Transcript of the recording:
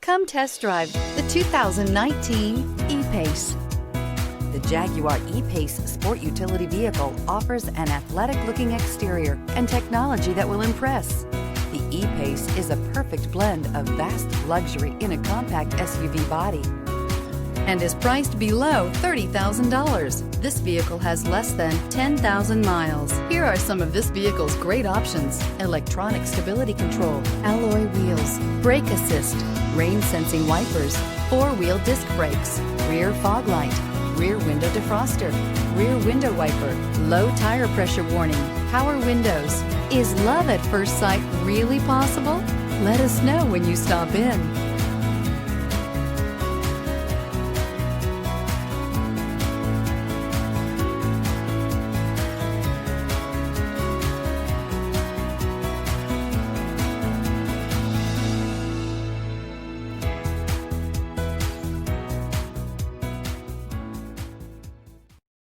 Come test drive the 2019 E-Pace. The Jaguar E-Pace sport utility vehicle offers an athletic-looking exterior and technology that will impress. The E-Pace is a perfect blend of vast luxury in a compact SUV body and is priced below $30,000. This vehicle has less than 10,000 miles. Here are some of this vehicle's great options: electronic stability control, alloy wheels, brake assist, rain sensing wipers, four-wheel disc brakes, rear fog light, rear window defroster, rear window wiper, low tire pressure warning, power windows. Is love at first sight really possible? Let us know when you stop in.